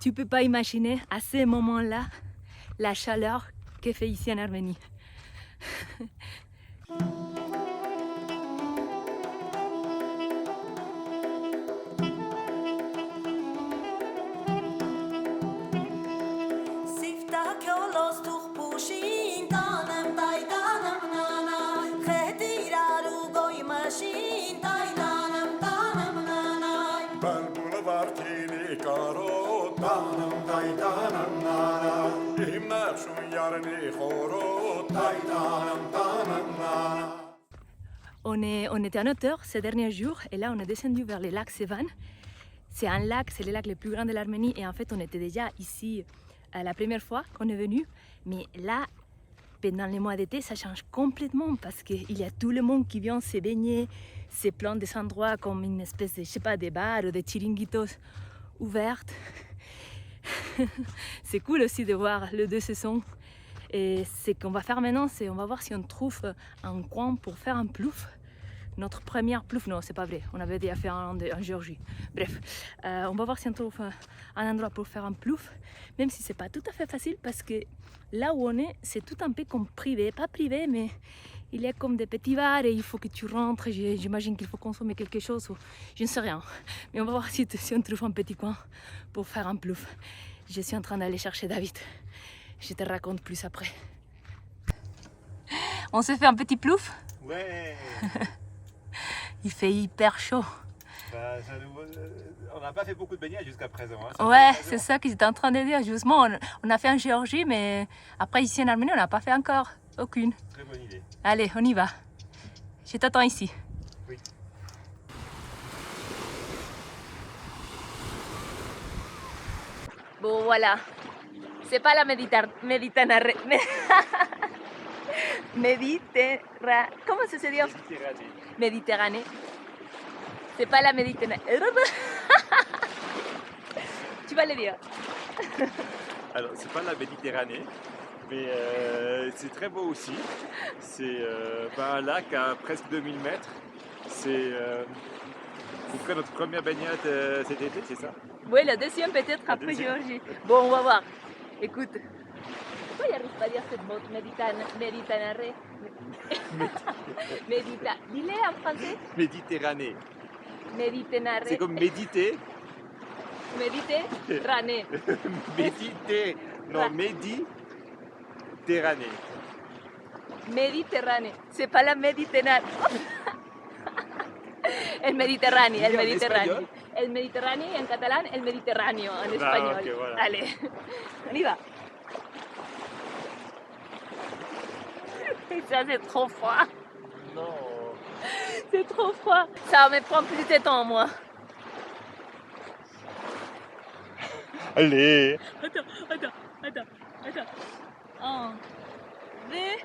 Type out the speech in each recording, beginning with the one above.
Tu peux pas imaginer à ce moment-là la chaleur qu'il fait ici en Arménie. On était en hauteur ces derniers jours et là on est descendu vers le lac Sevan. C'est un lac, c'est le lac le plus grand de l'Arménie et en fait on était déjà ici la première fois qu'on est venu. Mais là, pendant les mois d'été, ça change complètement parce qu'il y a tout le monde qui vient se baigner. C'est plein des endroits comme une espèce de, je sais pas, de bars ou de chiringuitos ouvertes. C'est cool aussi de voir les deux saisons. Et ce qu'on va faire maintenant, c'est on va voir si on trouve un coin pour faire un plouf. Notre première plouf, non, c'est pas vrai, on avait déjà fait un en Géorgie. Bref, on va voir si on trouve un endroit pour faire un plouf, même si c'est pas tout à fait facile parce que là où on est, c'est tout un peu comme privé, pas privé, mais il y a comme des petits bars et il faut que tu rentres. J'imagine qu'il faut consommer quelque chose ou je ne sais rien. Mais on va voir si on trouve un petit coin pour faire un plouf. Je suis en train d'aller chercher David. Je te raconte plus après. On se fait un petit plouf? Ouais. Il fait hyper chaud. Bah, on n'a pas fait beaucoup de baignade jusqu'à présent. Hein. Ouais, c'est ça que j'étais en train de dire. Justement, on a fait en Géorgie, mais après ici en Arménie, on n'a pas fait encore aucune. Très bonne idée. Allez, on y va. Je t'attends ici. Oui. Bon, voilà. C'est pas la Méditerranée. Comment ça se dit? Méditerranée. Méditerranée. C'est pas la Méditerranée. Tu vas le dire. Alors, c'est pas la Méditerranée, mais c'est très beau aussi. C'est un lac à presque 2000 mètres. C'est notre première baignade cet été, c'est ça? Oui, la deuxième peut-être après Géorgie. Bon, on va voir. Écoute, pourquoi il n'arrive pas à dire cette mot Méditerranée? Dis-le en français. Méditerranée. Méditerranée. C'est comme méditer. Méditerranée. Méditer. Non, Méditerranée. Méditerranée. C'est pas la Méditerranée. El Mediterráneo, el Mediterráneo. El Mediterráneo en catalán, el Mediterráneo en espagnol. Okay, voilà. Allez, on y va. Ça c'est trop froid. Non. C'est trop froid. Ça me prend plus de temps moi. Allez. Attends. Un, deux.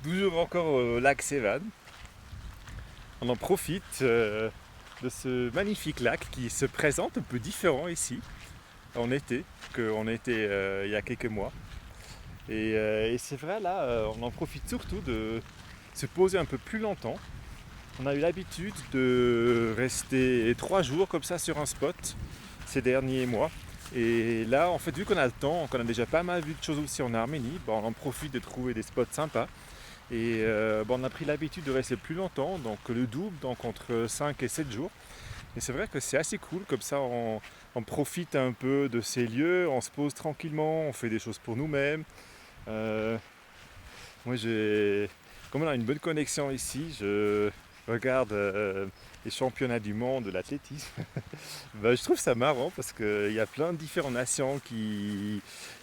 Toujours encore au lac Sevan. On en profite de ce magnifique lac qui se présente un peu différent ici en été qu'on était il y a quelques mois. Et c'est vrai, là, on en profite surtout de se poser un peu plus longtemps. On a eu l'habitude de rester 3 jours comme ça sur un spot ces derniers mois. Et là, en fait, vu qu'on a le temps, qu'on a déjà pas mal vu de choses aussi en Arménie, on en profite de trouver des spots sympas. Et on a pris l'habitude de rester plus longtemps, donc le double, donc entre 5 et 7 jours. Et c'est vrai que c'est assez cool, comme ça on profite un peu de ces lieux, on se pose tranquillement, on fait des choses pour nous-mêmes. Moi comme on a une bonne connexion ici, regarde les championnats du monde de l'athlétisme, ben, je trouve ça marrant parce qu'il y a plein de différentes nations qui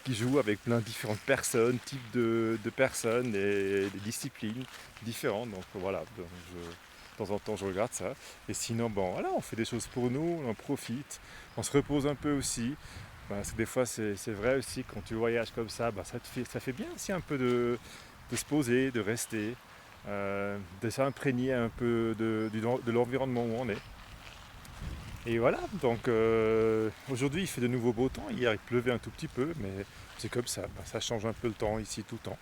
jouent avec plein de différentes personnes, types de personnes et des disciplines différentes. Donc voilà, donc de temps en temps je regarde ça. Et sinon, bon, voilà, on fait des choses pour nous, on en profite, on se repose un peu aussi. Parce que des fois c'est vrai aussi quand tu voyages comme ça, ben, ça fait bien aussi un peu de se poser, de rester, de s'imprégner un peu de l'environnement où on est. Et voilà, donc aujourd'hui il fait de nouveau beau temps, hier il pleuvait un tout petit peu, mais c'est comme ça, ben, ça change un peu le temps ici tout le temps.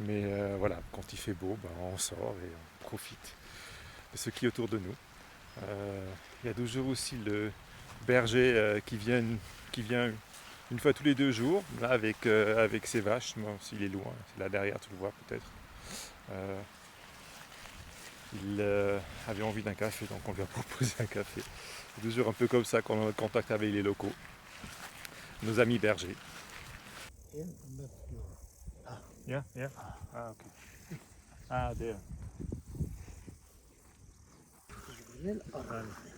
Mais voilà, quand il fait beau, ben, on sort et on profite de ce qui est autour de nous. Il y a toujours aussi le berger qui vient une fois tous les 2 jours, là avec ses vaches. Bon, s'il est loin, c'est là derrière, tu le vois peut-être. Il avait envie d'un café, donc on lui a proposé un café. C'est toujours un peu comme ça qu'on est en contact avec les locaux, nos amis bergers. Yeah. Ah, ok. Ah, there.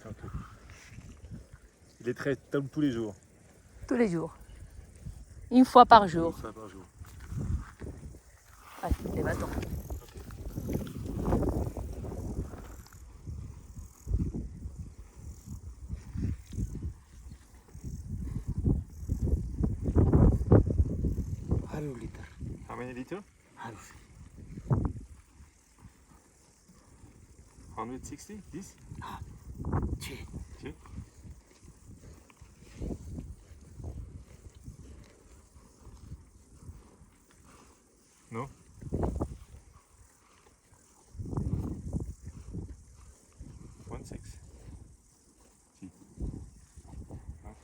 Ok. Il est très comme tous les jours. Tous les jours. Une fois par jour. Une fois par jour. Ah, les bâtons. How many liters? 160? This? Two? No? One six. Si. No?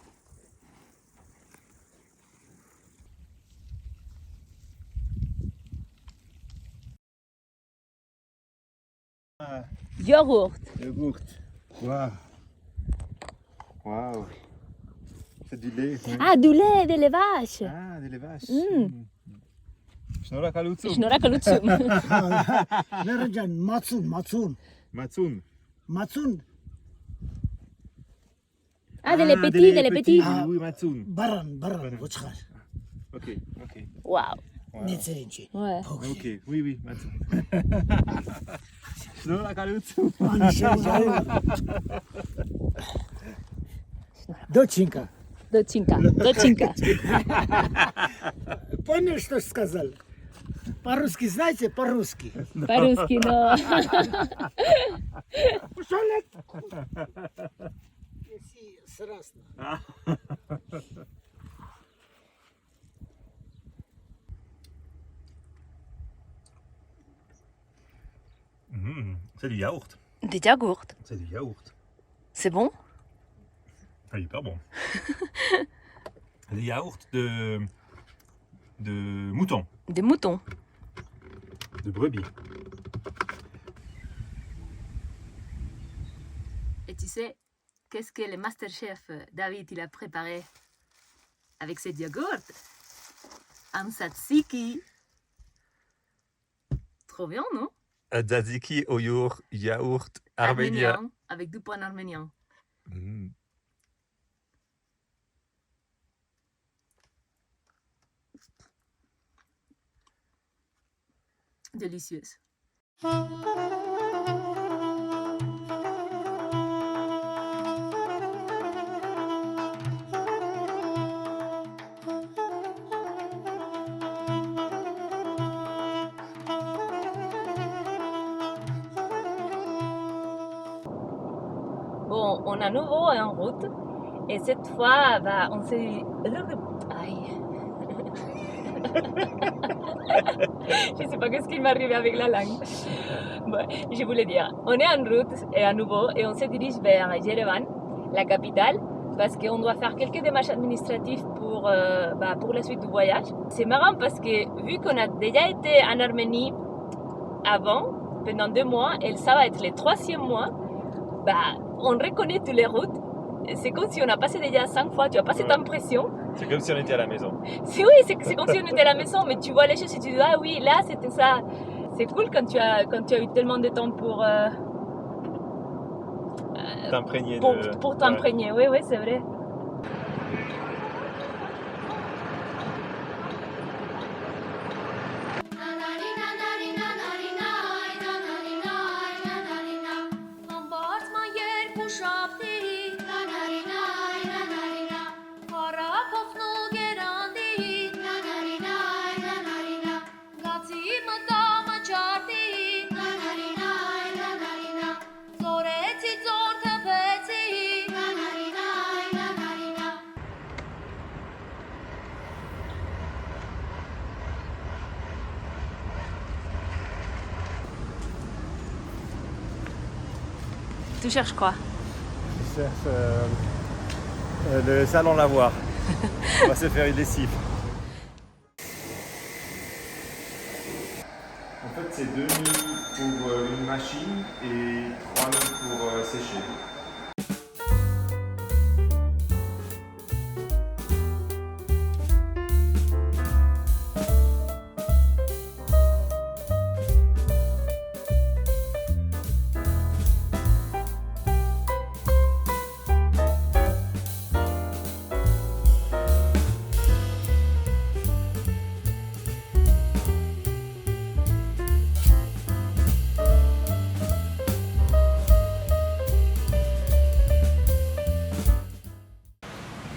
Yogourt. Yogourt. Waouh. Waouh. C'est du lait. Ah, du lait de les vaches. Ah, des vaches. Snora kalutsum. Narajan, Matsun. Matsun. Ah, des petits. Oui, Matsun. Baran, Wuchar. Ok. Waouh. Nitsenchi. Ouais. Ok, oui, Matsun. Snora kalutsum. Доченька, Доченька. понял, что сказал? По-русски знаете? По-русски. По-русски, но... Пошел. Сразу. C'est du yaourt. Des yaourts. C'est du yaourt. C'est bon? Ah, hyper bon. Des yaourts de mouton, Des moutons. de brebis. Et tu sais, qu'est-ce que le Masterchef David il a préparé avec ces yaourts? Un tzatziki. Trop bien, non? Un tzatziki au yaourt arménien. Avec du pain arménien. Délicieuse. Bon, on est à nouveau en route et cette fois, bah, on s'est... Aïe. Je sais pas qu'est-ce qui m'est arrivé avec la langue. Bon, je voulais dire, on est en route et à nouveau et on se dirige vers Yerevan, la capitale, parce qu'on doit faire quelques démarches administratives pour la suite du voyage. C'est marrant parce que vu qu'on a déjà été en Arménie avant, pendant 2 mois, et ça va être le 3e mois, bah, on reconnaît toutes les routes. C'est comme si on a passé déjà 5 fois, tu n'as pas cette impression. C'est comme si on était à la maison. C'est comme si on était à la maison, mais tu vois les choses et tu dis, ah oui, là c'était ça. C'est cool quand tu as eu tellement de temps pour t'imprégner pour t'imprégner, oui, c'est vrai. Tu cherches quoi? Je cherche le salon lavoir. On va se faire une lessive. En fait, c'est 2 nuits pour une machine et 3 nuits pour sécher.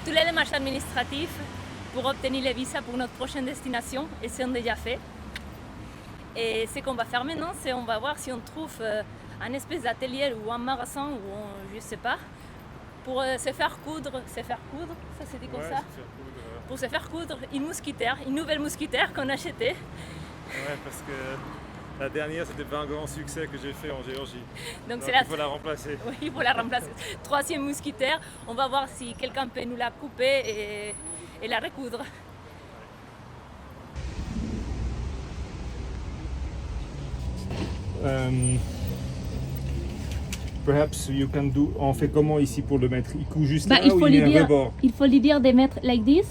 Tous les démarches administratives pour obtenir le visa pour notre prochaine destination sont déjà faits. Et ce qu'on va faire maintenant, c'est on va voir si on trouve un espèce d'atelier ou un magasin ou je ne sais pas, pour se faire coudre, ça se dit comme ça, pour se faire coudre une nouvelle mousquetaire qu'on a achetée. Ouais, parce que la dernière, c'était pas un grand succès que j'ai fait en Géorgie. Donc il faut la remplacer. Oui, il faut la remplacer. 3e mousquetaire, on va voir si quelqu'un peut nous la couper et la recoudre. Perhaps you can do. On fait comment ici pour le mettre? Il coud juste là il ou faut il lui met un dire, rebord? il faut lui dire de mettre like this,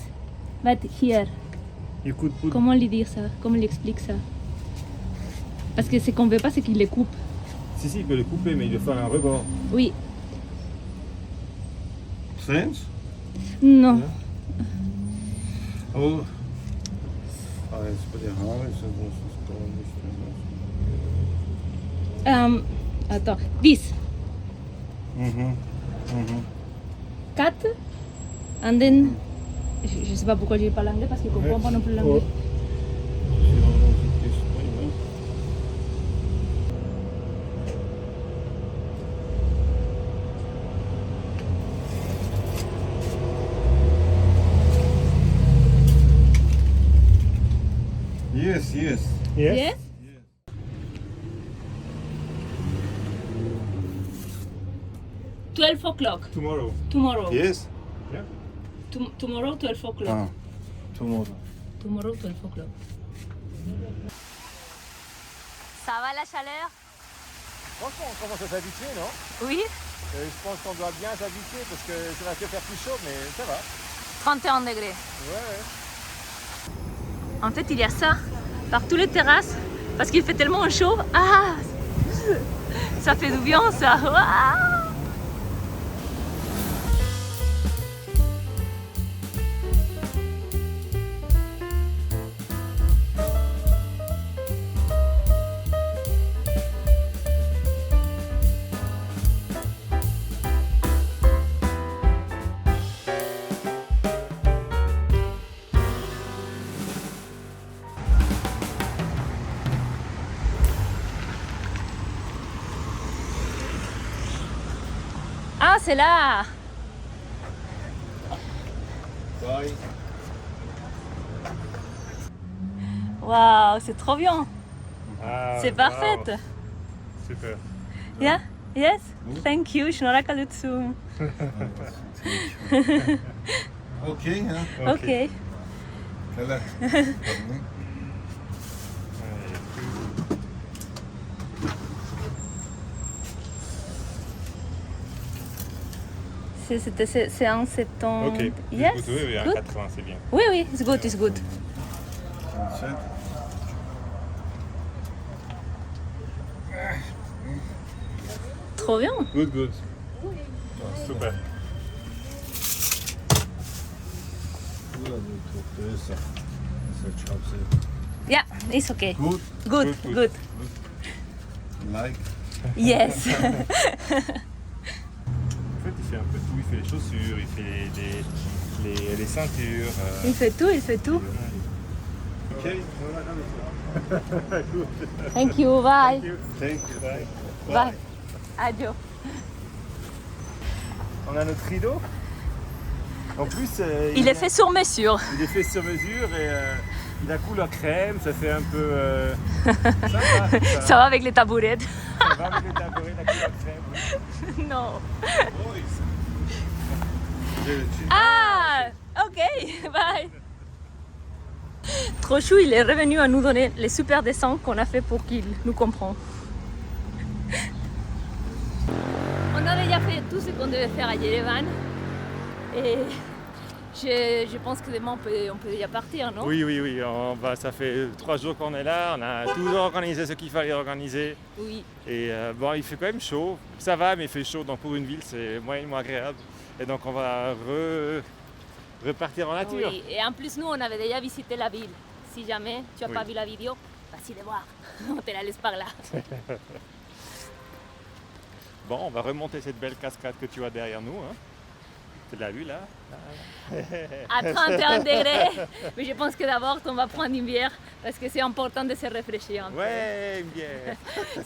but here. Il coud pour... Comment lui dire ça? Comment lui explique ça? Parce que ce qu'on veut pas, c'est qu'il les coupe. Si, il peut le couper, mais il doit faire un rebord. Oui. Sense? Non. Oh. Ah, c'est pas des haren, ça doit se Attends. 10. Mhm. 4. And then. Je sais pas pourquoi je parle anglais parce qu'il comprend pas non plus l'anglais. Yes. Yes? « 12 o'clock. Tomorrow. Yes. Tomorrow, 12 o'clock. Ah, tomorrow. Tomorrow, 12 o'clock. Ça va la chaleur? Franchement, on commence à s'habituer, non? Oui. Je pense qu'on doit bien s'habituer parce que ça va te faire plus chaud, mais ça va. 31 degrés. Ouais. En fait, il y a ça par toutes les terrasses parce qu'il fait tellement chaud. Ah, ça fait du bien ça. Ah. Ah, c'est là. Bye. Waouh, c'est trop bien. Ah, C'est parfait. wow. Super. Yeah? Yes? Thank you. Shnora kalutsu. Okay, hein? Ok. Voilà. C'est en septembre. Ok. Yes? Oui, à Good? 80, c'est bien. Oui, it's good, it's good. 27. Trop bien. Good. Super. Yeah, it's okay. Good. Good, good. Like. Yes. En fait, il fait un peu tout. Il fait les chaussures, il fait les ceintures. Il fait tout, il fait tout. Okay. Thank you, bye. Thank you. Bye. Adieu. On a notre rideau. En plus, Il est fait sur mesure. Il est fait sur mesure et il a couleur crème. Ça fait un peu sympa. Ça va avec les tabourettes. Ça va avec les tabourets, la couleur crème. Non. Boys. Ah, ok, bye. Trop chou, il est revenu à nous donner les super dessins qu'on a fait pour qu'il nous comprenne. On a déjà fait tout ce qu'on devait faire à Yerevan et je pense que demain on peut déjà partir, non? Oui, ça fait 3 jours qu'on est là, on a toujours organisé ce qu'il fallait organiser. Oui. Et bon, il fait quand même chaud, ça va, mais il fait chaud, donc pour une ville c'est moyennement agréable. Et donc on va repartir en nature. Oui, et en plus nous on avait déjà visité la ville. Si jamais tu n'as Oui. pas vu la vidéo, vas-y de voir, on te la laisse par là. Bon, on va remonter cette belle cascade que tu as derrière nous. Hein. Tu l'as vu là? À 31 degrés, mais je pense que d'abord on va prendre une bière parce que c'est important de se rafraîchir un peu. Ouais, bien.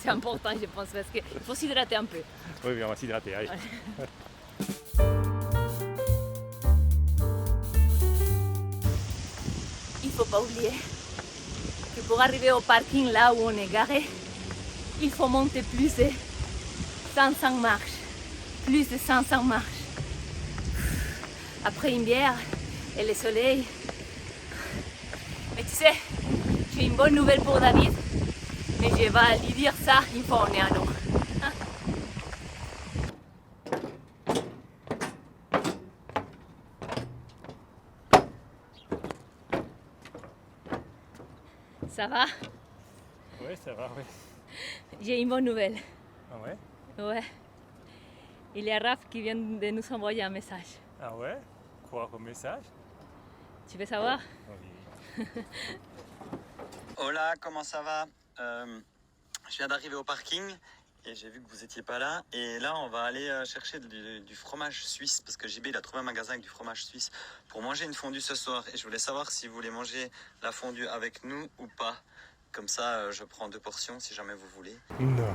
C'est important je pense parce qu'il faut s'hydrater un peu. Oui, on va s'hydrater, allez. Il ne faut pas oublier que pour arriver au parking là où on est garé, il faut monter plus de 500 marches. Plus de 500 marches. Après une bière et le soleil. Mais tu sais, j'ai une bonne nouvelle pour David. Mais je vais lui dire ça une fois on est à nous. Ça va? Oui, ça va, oui. J'ai une bonne nouvelle. Ah ouais? Ouais. Il y a Raph qui vient de nous envoyer un message. Ah ouais? Quoi comme message? Tu veux savoir? Oui. Hola, comment ça va? Je viens d'arriver au parking et j'ai vu que vous étiez pas là. Et là, on va aller chercher du fromage suisse parce que JB il a trouvé un magasin avec du fromage suisse pour manger une fondue ce soir. Et je voulais savoir si vous voulez manger la fondue avec nous ou pas. Comme ça, je prends 2 portions si jamais vous voulez. Non.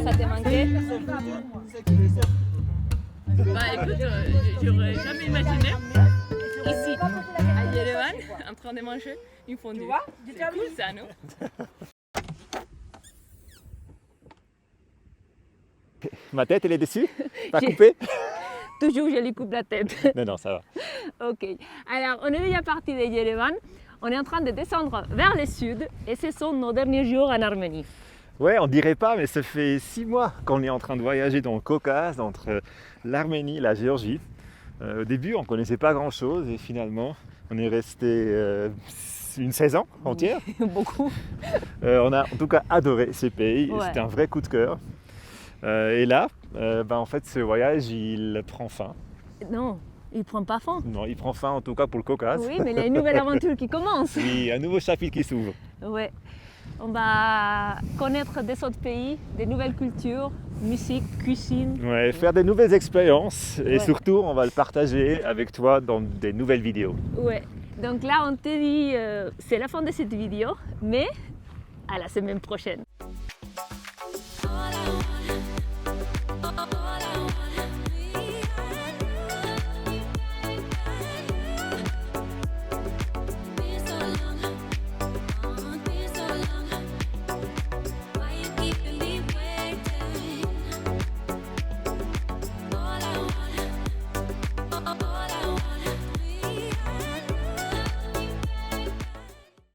Ça t'est manqué? Bah écoute, j'aurais jamais imaginé ici, à Yerevan, en train de manger une fondue. C'est cool ça, non? Ma tête, elle est dessus? Pas J'ai- coupée? Toujours je lui coupe la tête. Non, ça va. Ok, alors on est déjà parti de Yerevan, on est en train de descendre vers le sud et ce sont nos derniers jours en Arménie. Ouais, on dirait pas, mais ça fait 6 mois qu'on est en train de voyager dans le Caucase, entre l'Arménie et la Géorgie. Au début, on ne connaissait pas grand-chose et finalement, on est resté une saison entière. Beaucoup. On a en tout cas adoré ces pays, Ouais. c'était un vrai coup de cœur. Et là, en fait, ce voyage, il prend fin. Non, il prend pas fin. Non, il prend fin en tout cas pour le Caucase. Oui, mais il y a une nouvelle aventure qui commence. Oui, un nouveau chapitre qui s'ouvre. Ouais. On va connaître des autres pays, des nouvelles cultures, musique, cuisine. Ouais, faire des nouvelles expériences et Ouais. surtout, on va le partager avec toi dans des nouvelles vidéos. Ouais. Donc là, on te dit, c'est la fin de cette vidéo, mais à la semaine prochaine.